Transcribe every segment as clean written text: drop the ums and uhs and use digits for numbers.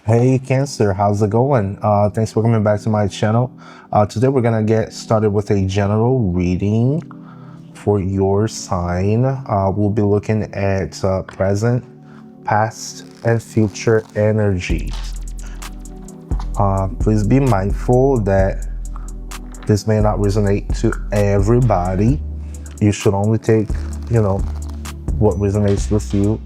Hey Cancer, how's it going? Thanks for coming back to my channel. Today we're gonna get started with a general reading for your sign. We'll be looking at present, past, and future energies. Please be mindful that this may not resonate to everybody. You should only take, what resonates with you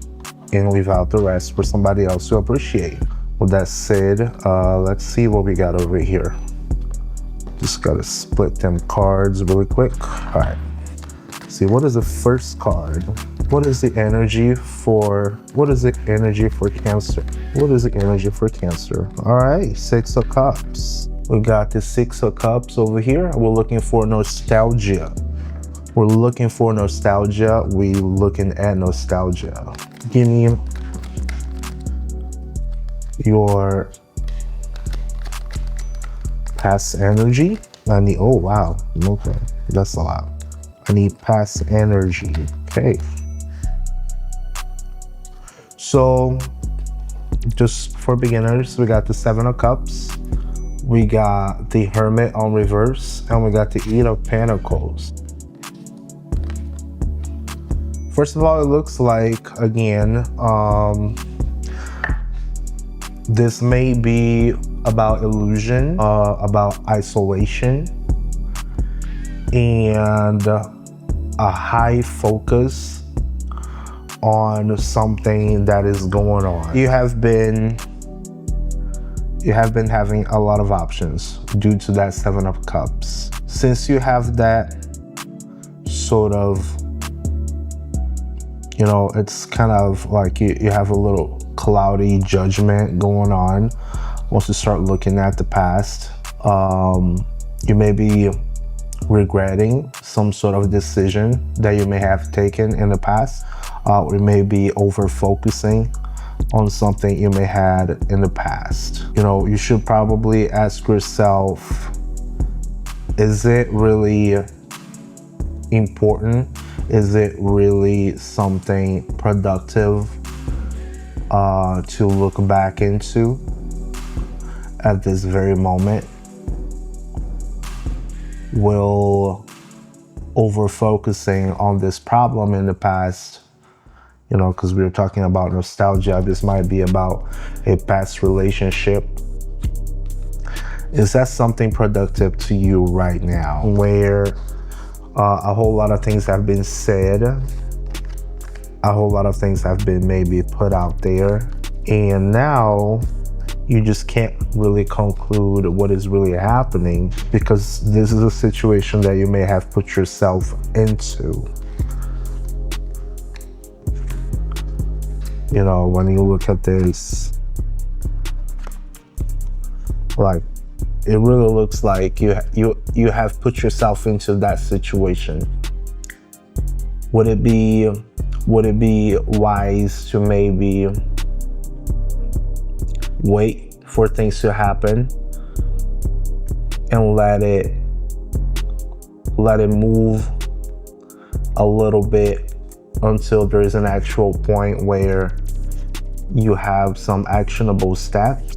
and leave out the rest for somebody else to appreciate. With that said, let's see what we got over here. Just gotta split them cards really quick. All right. See, what is the first card? What is the energy for Cancer? What is the energy for Cancer? All right, Six of Cups. We got the Six of Cups over here. We're looking for nostalgia. We're looking at nostalgia. Give me your past energy. Oh wow, okay, that's a lot. I need past energy. Okay, so just for beginners, we got the Seven of Cups, we got the Hermit on reverse, and we got the Eight of Pentacles. First of all, it looks like, again, this may be about illusion, about isolation, and a high focus on something that is going on. You have been having a lot of options due to that Seven of Cups. Since you have that sort of, it's kind of like you have a little cloudy judgment going on. Once you start looking at the past, you may be regretting some sort of decision that you may have taken in the past. Or you may be over focusing on something you may had in the past. You should probably ask yourself, is it really important? Is it really something productive to look back into at this very moment? Will over focusing on this problem in the past, because we were talking about nostalgia, this might be about a past relationship. Is that something productive to you right now, where a whole lot of things have been said, a whole lot of things have been maybe put out there, and now you just can't really conclude what is really happening because this is a situation that you may have put yourself into. When you look at this, like, it really looks like you have put yourself into that situation. Would it be wise to maybe wait for things to happen and let it move a little bit until there is an actual point where you have some actionable steps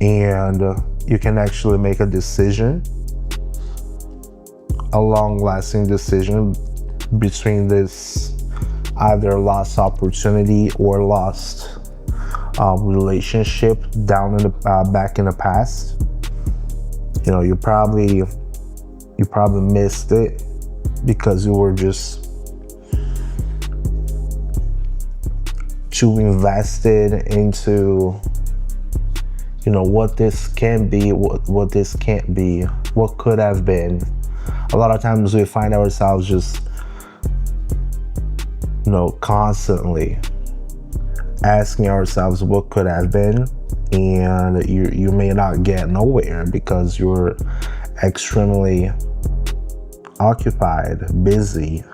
and you can actually make a decision, a long-lasting decision between this either lost opportunity or lost relationship down in the back in the past. You probably missed it because you were just too invested into what this can be, what this can't be, what could have been. A lot of times we find ourselves just constantly asking ourselves what could have been, and you may not get nowhere because you're extremely occupied, busy,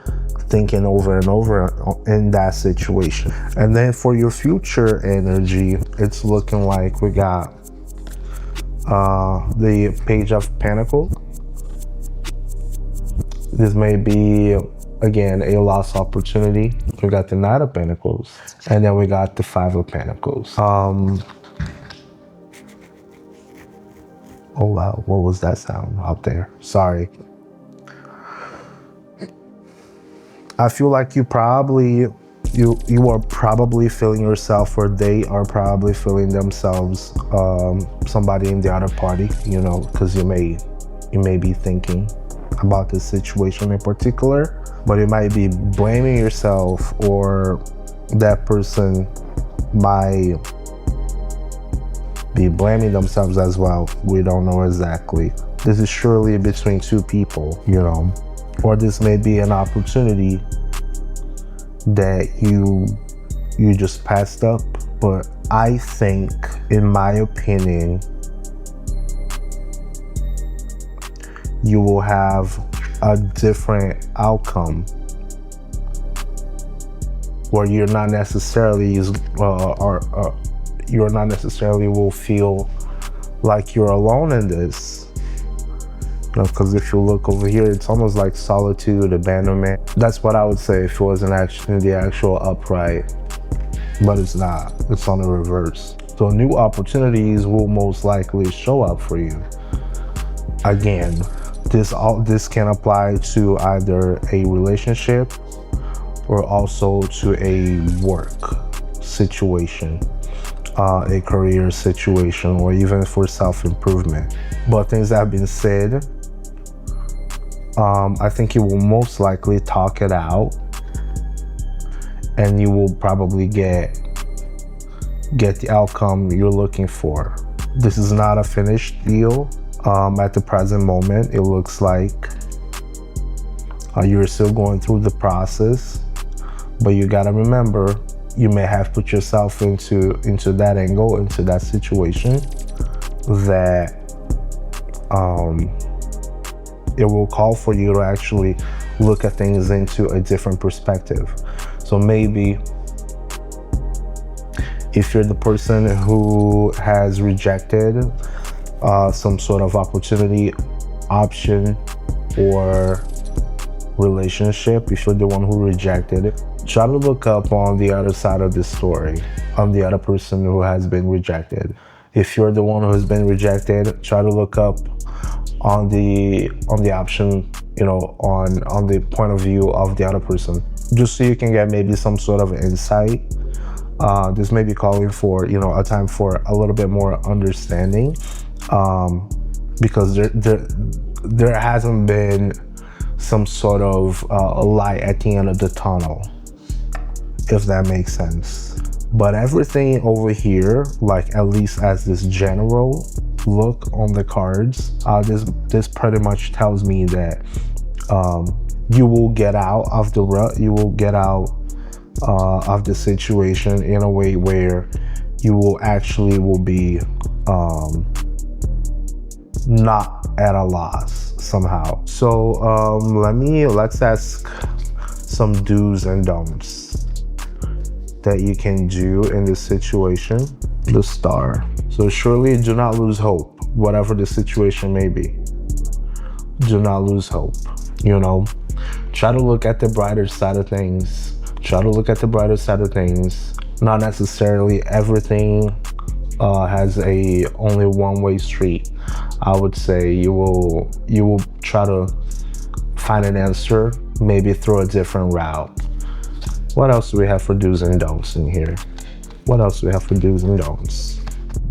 thinking over and over in that situation. And then for your future energy, it's looking like we got the Page of Pentacles. This may be, again, a lost opportunity. We got the Knight of Pentacles, and then we got the Five of Pentacles. Oh wow, what was that sound out there? Sorry. I feel like you are probably feeling yourself, or they are probably feeling themselves, somebody in the other party, because you may be thinking about this situation in particular, but you might be blaming yourself, or that person might be blaming themselves as well. We don't know exactly. This is surely between two people, or this may be an opportunity that you just passed up. But I think, in my opinion, you will have a different outcome, where you're not necessarily will feel like you're alone in this. Because if you look over here, it's almost like solitude, abandonment. That's what I would say if it was in the actual upright, but it's not. It's on the reverse. So new opportunities will most likely show up for you. Again, this can apply to either a relationship or also to a work situation, a career situation, or even for self-improvement. But things that have been said, I think you will most likely talk it out, and you will probably get the outcome you're looking for. This is not a finished deal. At the present moment, it looks like you're still going through the process, but you gotta remember, you may have put yourself into that angle, into that situation, that it will call for you to actually look at things into a different perspective. So maybe if you're the person who has rejected some sort of opportunity, option, or relationship, if you're the one who rejected it, try to look up on the other side of the story, on the other person who has been rejected. If you're the one who has been rejected, try to look up on the option, on the point of view of the other person, just so you can get maybe some sort of insight. This may be calling for, a time for a little bit more understanding, because there hasn't been some sort of light at the end of the tunnel, if that makes sense. But everything over here, like, at least as this general look on the cards, this pretty much tells me that you will get out of the rut, you will get out of the situation in a way where you will be not at a loss somehow. So let's ask some do's and don'ts that you can do in this situation. The star. So surely do not lose hope, whatever the situation may be. Do not lose hope. Try to look at the brighter side of things. Not necessarily everything has a only one-way street. I would say you will try to find an answer, maybe through a different route. What else do we have for do's and don'ts in here?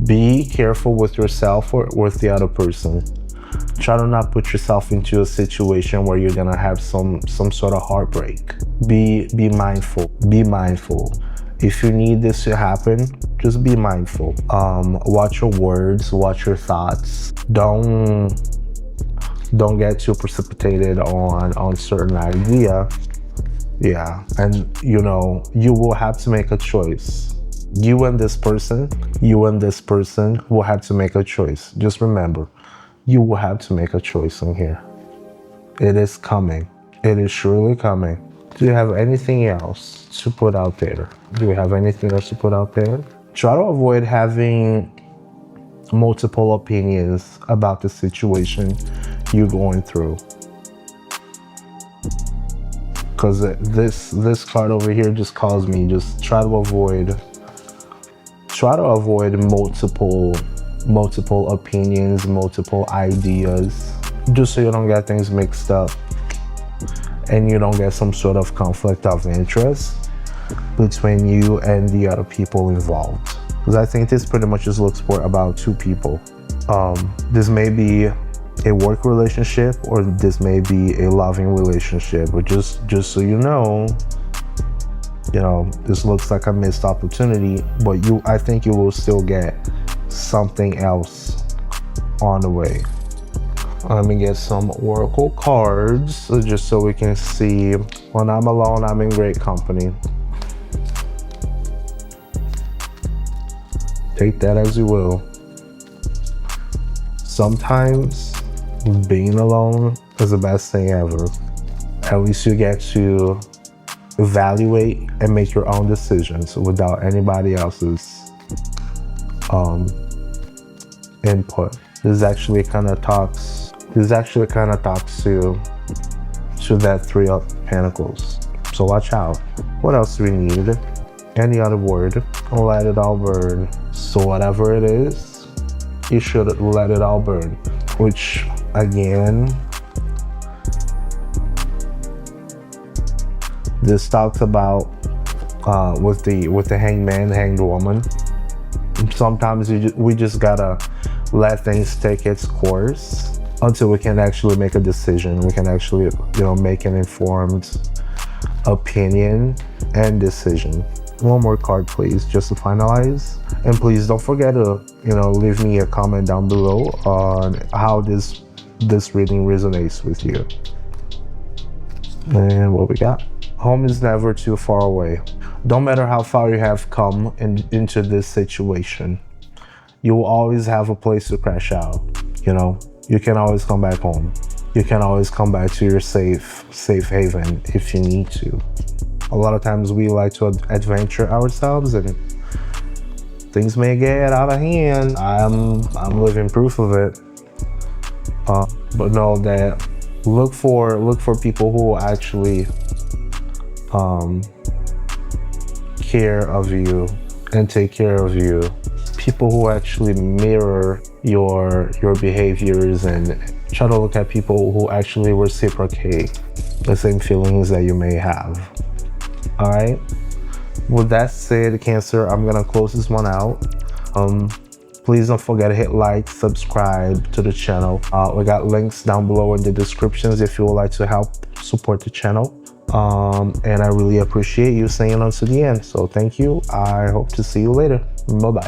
Be careful with yourself or with the other person. Try to not put yourself into a situation where you're gonna have some sort of heartbreak. Be mindful. If you need this to happen, just be mindful. Watch your words, watch your thoughts. Don't get too precipitated on certain idea. Yeah, and you will have to make a choice. You and this person will have to make a choice. Just remember, you will have to make a choice in here. It is coming. It is surely coming. Do you have anything else to put out there? Try to avoid having multiple opinions about the situation you're going through. Because this card over here just calls me, just try to avoid multiple multiple opinions, multiple ideas, just so you don't get things mixed up and you don't get some sort of conflict of interest between you and the other people involved. Because I think this pretty much just looks for about two people. This may be a work relationship or this may be a loving relationship, but just so you know, this looks like a missed opportunity, but I think you will still get something else on the way. Let me get some oracle cards just so we can see. When I'm alone, I'm in great company. Take that as you will. Sometimes being alone is the best thing ever. At least you get to evaluate and make your own decisions without anybody else's input. This actually kind of talks to that Three of Pentacles. So watch out. What else do we need? Any other word? Let it all burn. So whatever it is, you should let it all burn. Which again, this talks about with the hanged woman. Sometimes we just gotta let things take its course until we can actually make a decision. We can actually, make an informed opinion and decision. One more card, please, just to finalize. And please don't forget to, leave me a comment down below on how this reading resonates with you. And what we got? Home is never too far away. Don't matter how far you have come into this situation, you will always have a place to crash out. You can always come back home. You can always come back to your safe haven if you need to. A lot of times we like to adventure ourselves and things may get out of hand. I'm living proof of it. But know that look for people who actually care of you and take care of you. People who actually mirror your behaviors and try to look at people who actually reciprocate the same feelings that you may have. All right. With that said, Cancer, I'm gonna close this one out. Please don't forget to hit like, subscribe to the channel. We got links down below in the descriptions if you would like to help support the channel. And I really appreciate you staying on to the end. So thank you. I hope to see you later. Bye-bye.